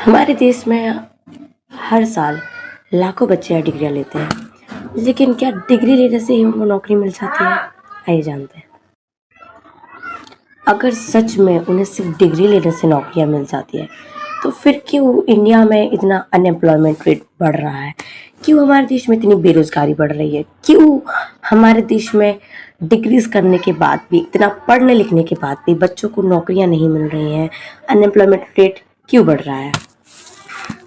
हमारे देश में हर साल लाखों बच्चे डिग्रियां लेते हैं, लेकिन क्या डिग्री लेने से ही उनको नौकरी मिल जाती है? आइए जानते हैं। अगर सच में उन्हें सिर्फ डिग्री लेने से नौकरियां मिल जाती है, तो फिर क्यों इंडिया में इतना अनएम्प्लॉयमेंट रेट बढ़ रहा है? क्यों हमारे देश में इतनी बेरोजगारी बढ़ रही है? क्यों हमारे देश में डिग्रीज करने के बाद भी, इतना पढ़ने लिखने के बाद भी बच्चों को नौकरियां नहीं मिल रही हैं? अनएम्प्लॉयमेंट रेट क्यों बढ़ रहा है?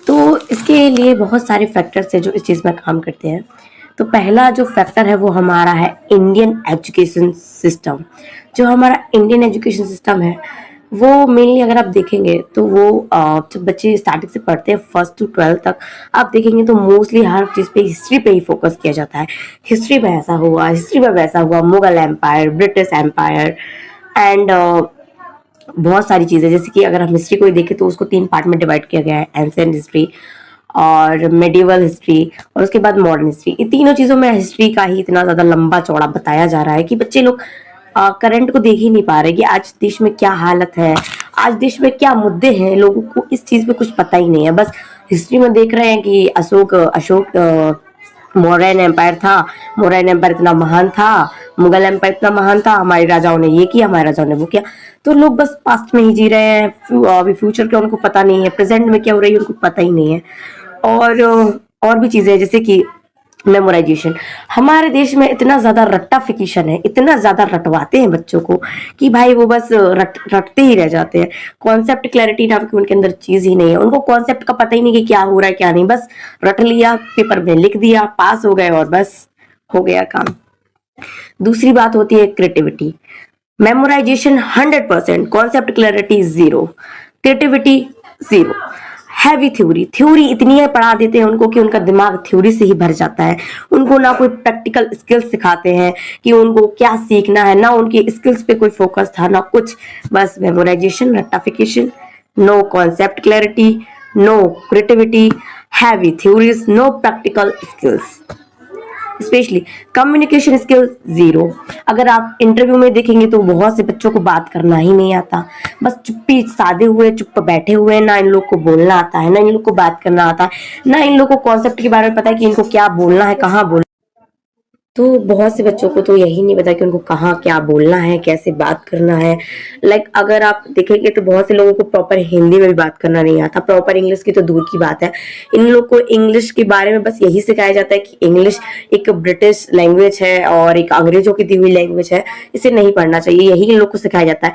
तो इसके लिए बहुत सारे फैक्टर्स हैं जो इस चीज़ में काम करते हैं। तो पहला जो फैक्टर है वो हमारा है इंडियन एजुकेशन सिस्टम। जो हमारा इंडियन एजुकेशन सिस्टम है वो मेनली अगर आप देखेंगे तो वो जब बच्चे स्टार्टिंग से पढ़ते हैं फर्स्ट टू 12th तक, आप देखेंगे तो मोस्टली हर चीज़ पे हिस्ट्री पे ही फोकस किया जाता है। हिस्ट्री में ऐसा हुआ, हिस्ट्री में वैसा हुआ, Mughal empire, British empire and बहुत सारी चीज़ें। जैसे कि अगर हम हिस्ट्री को ही देखें तो उसको 3 पार्ट में डिवाइड किया गया है, एंशिएंट हिस्ट्री और मेडिवल हिस्ट्री और उसके बाद मॉडर्न हिस्ट्री। इन तीनों चीज़ों में हिस्ट्री का ही इतना ज़्यादा लंबा चौड़ा बताया जा रहा है कि बच्चे लोग करंट को देख ही नहीं पा रहे कि आज देश में क्या हालत है, आज देश में क्या मुद्दे हैं। लोगों को इस चीज़ में कुछ पता ही नहीं है। बस हिस्ट्री में देख रहे हैं कि अशोक मौर्यन एम्पायर था, मौर्यन एम्पायर इतना महान था, मुगल एम्पायर इतना महान था, हमारे राजाओं ने ये किया, हमारे राजाओं ने वो किया। तो लोग बस पास्ट में ही जी रहे हैं, अभी फ्यूचर का उनको पता नहीं है, प्रेजेंट में क्या हो रही है उनको पता ही नहीं है। और भी चीजें जैसे कि मेमोराइजेशन। हमारे देश में इतना ज्यादा रट्टाफिकेशन है, इतना ज्यादा रटवाते हैं बच्चों को कि भाई वो बस रटते ही रह जाते हैं। कॉन्सेप्ट क्लैरिटी नाम की उनके अंदर चीज ही नहीं है। उनको कॉन्सेप्ट का पता ही नहीं कि क्या हो रहा है क्या नहीं, बस रट लिया, पेपर में लिख दिया, पास हो गए और बस हो गया काम। दूसरी बात होती है creativity. Memorisation 100%, concept clarity 0, creativity 0। Heavy theory, theory इतनी है पढ़ा देते हैं उनको कि उनका दिमाग थ्योरी से ही भर जाता है। उनको ना कोई प्रैक्टिकल स्किल्स सिखाते हैं कि उनको क्या सीखना है, ना उनकी स्किल्स पे कोई फोकस था ना कुछ। बस मेमोराइजेशन, रट्टाफिकेशन, no concept clarity, no creativity, heavy theories, no practical skills. Specially communication skill 0। अगर आप इंटरव्यू में देखेंगे तो बहुत से बच्चों को बात करना ही नहीं आता, बस चुप्पी साधे हुए चुप बैठे हुए। ना इन लोग को बोलना आता है, ना इन लोग को बात करना आता है, ना इन लोग को कॉन्सेप्ट के बारे में पता है कि इनको क्या बोलना है, कहाँ बोलना। तो बहुत से बच्चों को तो यही नहीं पता कि उनको कहाँ क्या बोलना है, कैसे बात करना है। अगर आप देखेंगे तो बहुत से लोगों को प्रॉपर हिंदी में भी बात करना नहीं आता, प्रॉपर इंग्लिश की तो दूर की बात है। इन लोग को इंग्लिश के बारे में बस यही सिखाया जाता है कि इंग्लिश एक ब्रिटिश लैंग्वेज है और एक अंग्रेजों की दी हुई लैंग्वेज है, इसे नहीं पढ़ना चाहिए, यही इन लोग को सिखाया जाता है।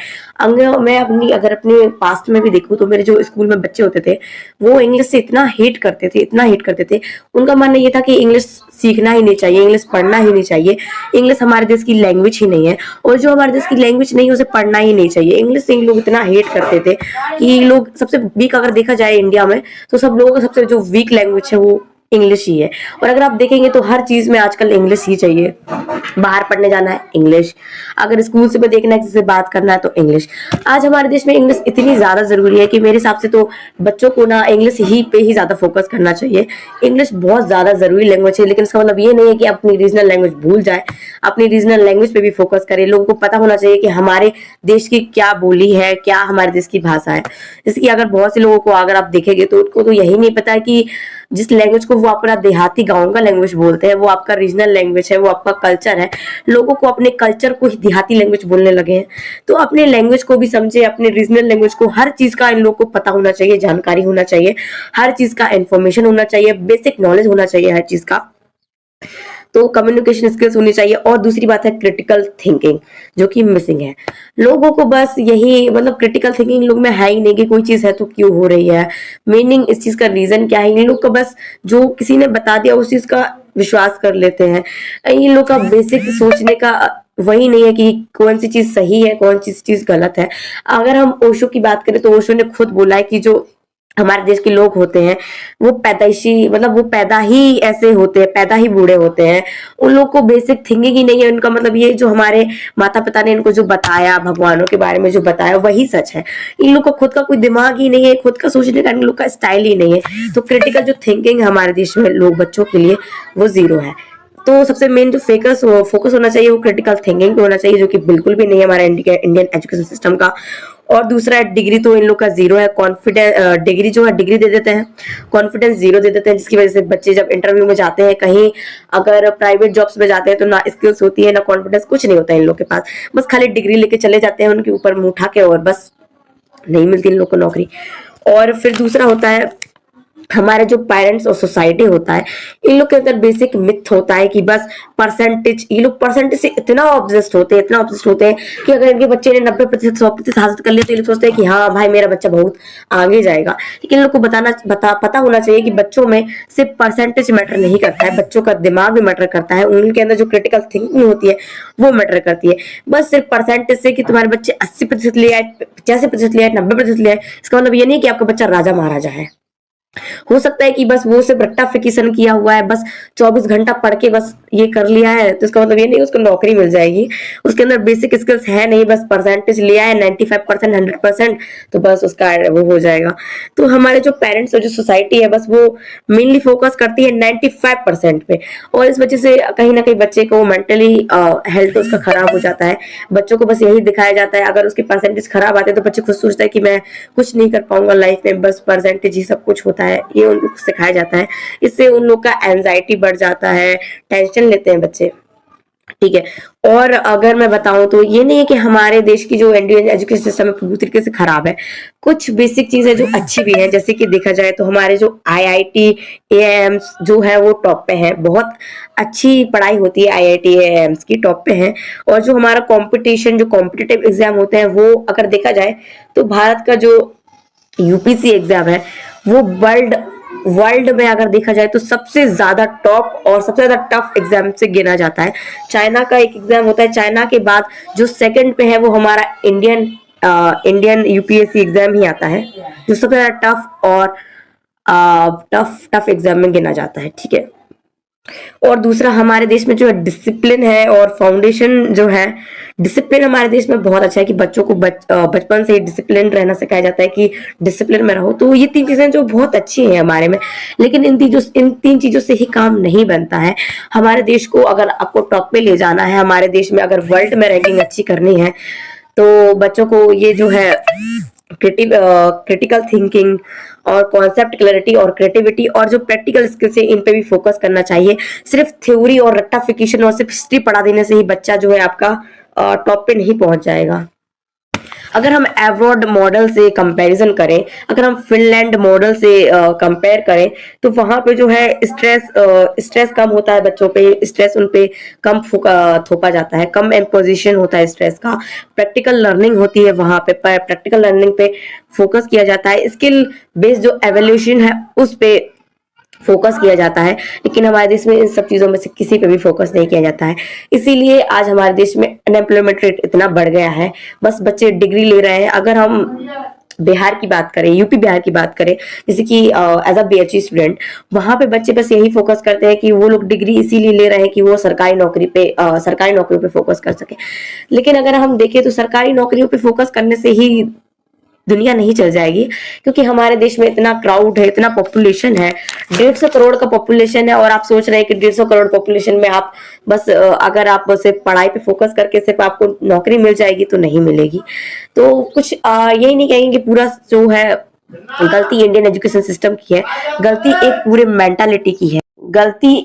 मैं अगर अपने पास्ट में भी देखूँ तो मेरे जो स्कूल में बच्चे होते थे वो इंग्लिश से इतना हेट करते थे, इतना हेट करते थे। उनका मानना ये था कि इंग्लिश सीखना ही नहीं चाहिए, इंग्लिश पढ़ना ही नहीं चाहिए, इंग्लिश हमारे देश की लैंग्वेज ही नहीं है, और जो हमारे देश की लैंग्वेज नहीं है उसे पढ़ना ही नहीं चाहिए। इंग्लिश से लोग इतना हेट करते थे कि लोग सबसे वीक अगर देखा जाए इंडिया में तो सब लोगों का सबसे जो वीक लैंग्वेज है वो इंग्लिश ही है। और अगर आप देखेंगे तो हर चीज में आजकल इंग्लिश ही चाहिए। बाहर पढ़ने जाना है इंग्लिश, अगर स्कूल से में देखना है किसी से बात करना है तो इंग्लिश। आज हमारे देश में इंग्लिश इतनी ज्यादा जरूरी है कि मेरे हिसाब से तो बच्चों को ना इंग्लिश ही पे ही ज्यादा फोकस करना चाहिए। इंग्लिश बहुत ज्यादा जरूरी लैंग्वेज है, लेकिन इसका मतलब ये नहीं है कि अपनी रीजनल लैंग्वेज भूल जाए। अपनी रीजनल लैंग्वेज पे भी फोकस करें। लोगों को पता होना चाहिए कि हमारे देश की क्या बोली है, क्या हमारे देश की भाषा है। जैसे कि अगर बहुत से लोगों को अगर आप देखेंगे तो उनको तो यही नहीं पता है कि जिस लैंग्वेज को वो अपना देहाती गांव का लैंग्वेज बोलते हैं वो आपका रीजनल लैंग्वेज है, वो आपका कल्चर है। लोगों को अपने कल्चर को ही देहाती लैंग्वेज बोलने लगे हैं। तो अपने लैंग्वेज को भी समझे, अपने रीजनल लैंग्वेज को, हर चीज का इन लोगों को पता होना चाहिए, जानकारी होना चाहिए, हर चीज का इंफॉर्मेशन होना चाहिए, बेसिक नॉलेज होना चाहिए हर चीज का। तो कम्युनिकेशन स्किल्स होनी चाहिए। और दूसरी बात है क्रिटिकल थिंकिंग, जो कि मिसिंग है लोगों को। बस यही क्रिटिकल थिंकिंग लोग में है ही नहीं कि कोई चीज है तो क्यों हो रही है, मीनिंग इस चीज का रीजन क्या है। इन लोग का बस जो किसी ने बता दिया उस चीज का विश्वास कर लेते हैं। इन लोग का बेसिक सोचने का वही नहीं है कि कौन सी चीज सही है, कौन सी चीज गलत है। अगर हम ओशो की बात करें तो ओशो ने खुद बोला है कि जो हमारे देश के लोग होते हैं वो पैदाइशी वो पैदा ही ऐसे होते हैं, पैदा ही बूढ़े होते हैं। उन लोग को बेसिक थिंकिंग ही नहीं है। उनका ये जो हमारे माता पिता ने इनको जो बताया, भगवानों के बारे में जो बताया वही सच है। इन लोग को खुद का कोई दिमाग ही नहीं है, खुद का सोचने का इन लोग का स्टाइल ही नहीं है। तो क्रिटिकल जो थिंकिंग हमारे देश में लोग बच्चों के लिए वो 0 है। तो सबसे मेन जो फोकस होना चाहिए वो क्रिटिकल थिंकिंग पे होना चाहिए, जो कि बिल्कुल भी नहीं है हमारा इंडियन एजुकेशन सिस्टम का। और दूसरा डिग्री तो इन लोग का जीरो है, कॉन्फिडेंस डिग्री जो है डिग्री दे देते हैं, कॉन्फिडेंस जीरो दे देते हैं, जिसकी वजह से बच्चे जब इंटरव्यू में जाते हैं कहीं, अगर प्राइवेट जॉब्स में जाते हैं तो ना स्किल्स होती है ना कॉन्फिडेंस, कुछ नहीं होता है इन लोग के पास, बस खाली डिग्री लेके चले जाते हैं उनके ऊपर मुंह उठा के, और बस नहीं मिलती इन लोग को नौकरी। और फिर दूसरा होता है हमारे जो पेरेंट्स और सोसाइटी होता है, इन लोग के अंदर बेसिक मिथ होता है कि बस परसेंटेज, ये लोग परसेंटेज से इतना ऑब्सेस्ड होते हैं, इतना ऑब्सेस्ड होते हैं कि अगर इनके बच्चे ने 90% 100% हासिल कर लिया तो ये लोग सोचते हैं कि हाँ भाई मेरा बच्चा बहुत आगे जाएगा। लेकिन इन लोग को पता होना चाहिए कि बच्चों में सिर्फ परसेंटेज मैटर नहीं करता है, बच्चों का दिमाग भी मैटर करता है, उनके अंदर जो क्रिटिकल थिंकिंग होती है वो मैटर करती है। बस सिर्फ परसेंटेज से कि तुम्हारे बच्चे 80% ले आए, 85% ले आए, 90% ले आए, इसका मतलब ये नहीं कि आपका बच्चा राजा महाराजा है। हो सकता है कि बस वो सिर्फ रट्टा फिकेशन किया हुआ है, बस 24 घंटा पढ़ के बस ये कर लिया है, तो इसका मतलब ये नहीं उसको नौकरी मिल जाएगी। उसके अंदर बेसिक स्किल्स है नहीं, बस परसेंटेज लिया है 95% 100%, तो बस उसका वो हो जाएगा। तो हमारे जो पेरेंट्स और जो सोसाइटी है बस वो मेनली फोकस करती है 95% पे, और इस वजह से कहीं ना कहीं बच्चे को मेंटली हेल्थ उसका खराब हो जाता है। बच्चों को बस यही दिखाया जाता है, अगर उसके परसेंटेज खराब आते हैं तो बच्चे खुद सोचता है कि मैं कुछ नहीं कर पाऊंगा लाइफ में, बस परसेंटेज ही सब कुछ होता है, ये उनको सिखाया जाता है। इससे उन लोग का एंजाइटी बढ़ जाता है, टेंशन लेते हैं बच्चे। ठीक है। और अगर मैं बताऊं तो ये नहीं है कि हमारे देश की जो इंडियन एजुकेशन सिस्टम है पूरी तरीके से खराब है, कुछ बेसिक चीजें जो अच्छी भी है, जैसे कि देखा जाए तो हमारे जो आईआईटी एएम्स जो है वो टॉप पे है, बहुत अच्छी पढ़ाई होती है आईआईटी एएम्स की, टॉप पे है। और जो हमारा कंपटीशन, जो कॉम्पिटिटिव एग्जाम होते हैं वो अगर देखा जाए तो भारत का जो यूपीसी एग्जाम है वो वर्ल्ड वर्ल्ड में अगर देखा जाए तो सबसे ज्यादा टॉप और सबसे ज्यादा टफ एग्जाम से गिना जाता है। चाइना का एक एग्जाम होता है, चाइना के बाद जो सेकंड पे है वो हमारा इंडियन यूपीएससी एग्जाम ही आता है, जो सबसे ज्यादा टफ और टफ टफ एग्जाम में गिना जाता है। ठीक है। और दूसरा हमारे देश में जो डिसिप्लिन है और फाउंडेशन जो है, डिसिप्लिन हमारे देश में बहुत अच्छा है कि बच्चों को बचपन से ही डिसिप्लिन रहना सिखाया जाता है कि डिसिप्लिन में रहो, तो ये तीन चीजें जो बहुत अच्छी हैं हमारे में। लेकिन इन तीन चीजों से ही काम नहीं बनता है। हमारे देश को अगर आपको टॉप पे ले जाना है, हमारे देश में अगर वर्ल्ड में रैंकिंग अच्छी करनी है, तो बच्चों को ये जो है क्रिटिकल थिंकिंग और कॉन्सेप्ट क्लैरिटी और क्रिएटिविटी और जो प्रैक्टिकल स्किल्स है इन पे भी फोकस करना चाहिए। सिर्फ थ्योरी और रट्टाफिकेशन और सिर्फ हिस्ट्री पढ़ा देने से ही बच्चा जो है आपका टॉप पे नहीं पहुंच जाएगा। अगर हम एब्रॉड मॉडल से कंपैरिजन करें, अगर हम फिनलैंड मॉडल से कंपेयर करें, तो वहां पे जो है स्ट्रेस कम होता है बच्चों पे, स्ट्रेस उन पे कम थोपा जाता है, कम इम्पोजिशन होता है स्ट्रेस का, प्रैक्टिकल लर्निंग होती है वहां पे, प्रैक्टिकल लर्निंग पे फोकस किया जाता है, स्किल बेस्ड जो एवोल्यूशन है उस पे फोकस किया जाता है। लेकिन हमारे देश में इन सब चीजों में से किसी पे भी फोकस नहीं किया जाता है। इसीलिए आज हमारे देश में अनएम्प्लॉयमेंट रेट इतना बढ़ गया है, बस बच्चे डिग्री ले रहे हैं। अगर हम बिहार की बात करें, यूपी बिहार की बात करें, जैसे कि एज अ बीएचई स्टूडेंट, वहां पे बच्चे बस यही फोकस करते हैं कि वो लोग डिग्री इसीलिए ले रहे हैं कि वो सरकारी नौकरी पे फोकस कर सके। लेकिन अगर हम देखें तो सरकारी नौकरियों पे फोकस करने से ही दुनिया नहीं चल जाएगी, क्योंकि हमारे देश में इतना क्राउड है, इतना पॉपुलेशन है, 150 करोड़ का पॉपुलेशन है, और आप सोच रहे हैं कि 150 करोड़ पॉपुलेशन में आप बस अगर आप सिर्फ पढ़ाई पे फोकस करके सिर्फ आपको नौकरी मिल जाएगी तो नहीं मिलेगी। तो कुछ यही नहीं कहेंगे कि पूरा जो है गलती इंडियन एजुकेशन सिस्टम की है, गलती एक पूरे मेंटालिटी की है, गलती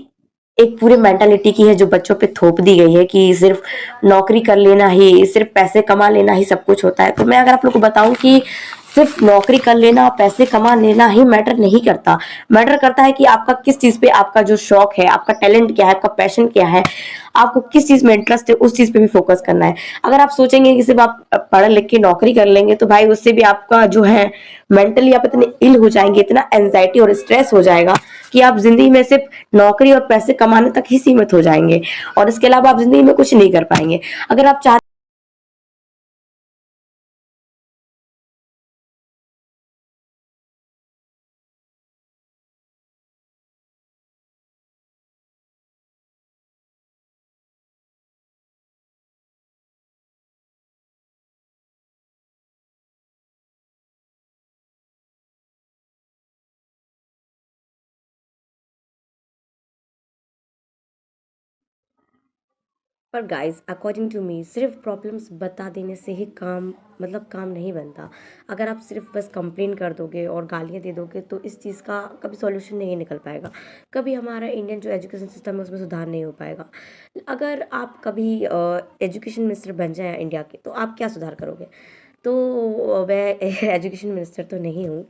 एक पूरे मेंटालिटी की है जो बच्चों पे थोप दी गई है कि सिर्फ नौकरी कर लेना ही, सिर्फ पैसे कमा लेना ही सब कुछ होता है। तो मैं अगर आप लोग को बताऊं कि सिर्फ नौकरी कर लेना, पैसे कमा लेना ही मैटर नहीं करता। मैटर करता है कि आपका किस चीज पे, आपका जो शौक है, आपका टैलेंट क्या है, आपका पैशन क्या है, आपको किस चीज में इंटरेस्ट है, उस चीज पे भी फोकस करना है। अगर आप सोचेंगे कि सिर्फ आप पढ़ लिख के नौकरी कर लेंगे तो भाई उससे भी आपका जो है मेंटली आप इतने इल हो जाएंगे, इतना एंजाइटी और स्ट्रेस हो जाएगा कि आप जिंदगी में सिर्फ नौकरी और पैसे कमाने तक ही सीमित हो जाएंगे, और इसके अलावा आप जिंदगी में कुछ नहीं कर पाएंगे। अगर आप चाहते पर गाइस अकॉर्डिंग टू मी सिर्फ प्रॉब्लम्स बता देने से ही काम नहीं बनता। अगर आप सिर्फ बस कंप्लेन कर दोगे और गालियाँ दे दोगे तो इस चीज़ का कभी सॉल्यूशन नहीं निकल पाएगा। कभी हमारा इंडियन जो एजुकेशन सिस्टम है उसमें सुधार नहीं हो पाएगा। अगर आप कभी एजुकेशन मिनिस्टर बन जाए इंडिया के तो आप क्या सुधार करोगे? तो मैं एजुकेशन मिनिस्टर तो नहीं हूँ,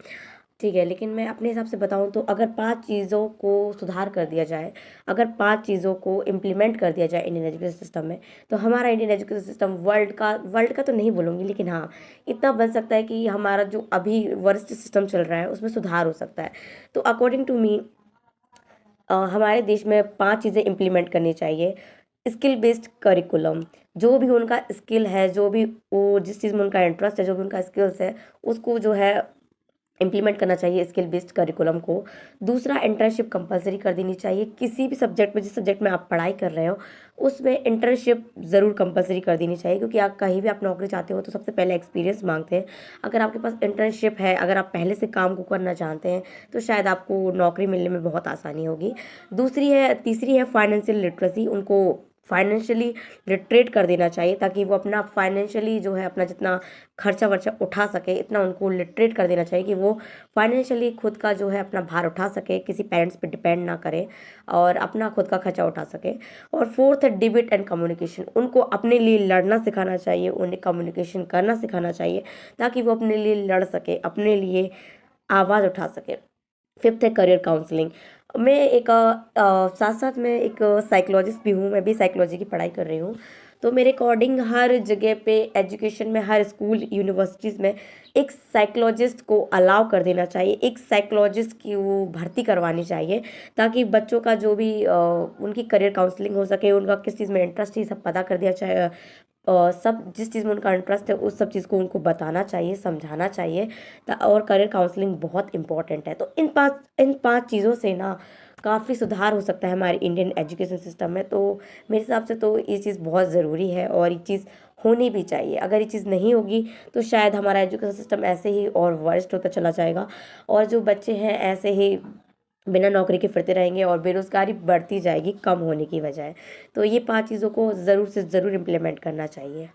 ठीक है, लेकिन मैं अपने हिसाब से बताऊँ तो अगर 5 चीज़ों को सुधार कर दिया जाए, अगर 5 चीज़ों को इम्प्लीमेंट कर दिया जाए इंडियन एजुकेशन सिस्टम में, तो हमारा इंडियन एजुकेशन सिस्टम वर्ल्ड का तो नहीं बोलूँगी, लेकिन हाँ, इतना बन सकता है कि हमारा जो अभी वर्स्ट सिस्टम चल रहा है उसमें सुधार हो सकता है। तो अकॉर्डिंग टू मी हमारे देश में 5 चीज़ें इम्प्लीमेंट करनी चाहिए। स्किल बेस्ड करिकुलम, जो भी उनका स्किल है, जो भी वो जिस चीज़ में उनका इंटरेस्ट है, जो भी उनका स्किल्स है, उसको जो है इम्प्लीमेंट करना चाहिए स्किल बेस्ड करिकुलम को। दूसरा, इंटर्नशिप कंपलसरी कर देनी चाहिए। किसी भी सब्जेक्ट में, जिस सब्जेक्ट में आप पढ़ाई कर रहे हो उसमें इंटर्नशिप ज़रूर कंपलसरी कर देनी चाहिए, क्योंकि आप कहीं भी आप नौकरी चाहते हो तो सबसे पहले एक्सपीरियंस मांगते हैं। अगर आपके पास इंटर्नशिप है, अगर आप पहले से काम को करना जानते हैं तो शायद आपको नौकरी मिलने में बहुत आसानी होगी। तीसरी है फाइनेंशियल लिटरेसी। उनको फाइनेंशियली लिटरेट कर देना चाहिए ताकि वो अपना फाइनेंशियली जो है अपना जितना खर्चा वर्चा उठा सके, इतना उनको लिटरेट कर देना चाहिए कि वो फाइनेंशियली खुद का जो है अपना भार उठा सके, किसी पेरेंट्स पे डिपेंड ना करे और अपना खुद का खर्चा उठा सके। और फोर्थ है डिबेट एंड कम्युनिकेशन। उनको अपने लिए लड़ना सिखाना चाहिए, उन्हें कम्युनिकेशन करना सिखाना चाहिए ताकि वो अपने लिए लड़ सके, अपने लिए आवाज़ उठा सके। फिफ्थ है करियर काउंसलिंग। मैं एक साथ साथ मैं एक साइकोलॉजिस्ट भी हूँ, मैं भी साइकोलॉजी की पढ़ाई कर रही हूँ। तो मेरे अकॉर्डिंग हर जगह पे एजुकेशन में, हर स्कूल यूनिवर्सिटीज़ में एक साइकोलॉजिस्ट को अलाउ कर देना चाहिए, एक साइकोलॉजिस्ट की वो भर्ती करवानी चाहिए ताकि बच्चों का जो भी उनकी करियर काउंसलिंग हो सके, उनका किस चीज़ में इंटरेस्ट है सब पता कर दिया चाहिए। सब जिस चीज़ में उनका इंटरेस्ट है उस सब चीज़ को उनको बताना चाहिए, समझाना चाहिए। और करियर काउंसलिंग बहुत इंपॉर्टेंट है। तो इन पांच चीज़ों से ना काफ़ी सुधार हो सकता है हमारे इंडियन एजुकेशन सिस्टम में। तो मेरे हिसाब से तो ये चीज़ बहुत ज़रूरी है और ये चीज़ होनी भी चाहिए। अगर ये चीज़ नहीं होगी तो शायद हमारा एजुकेशन सिस्टम ऐसे ही और वर्स्ट होता चला जाएगा और जो बच्चे हैं ऐसे ही बिना नौकरी के फिरते रहेंगे और बेरोज़गारी बढ़ती जाएगी कम होने की बजाय। तो ये 5 चीज़ों को ज़रूर से ज़रूर इम्प्लीमेंट करना चाहिए।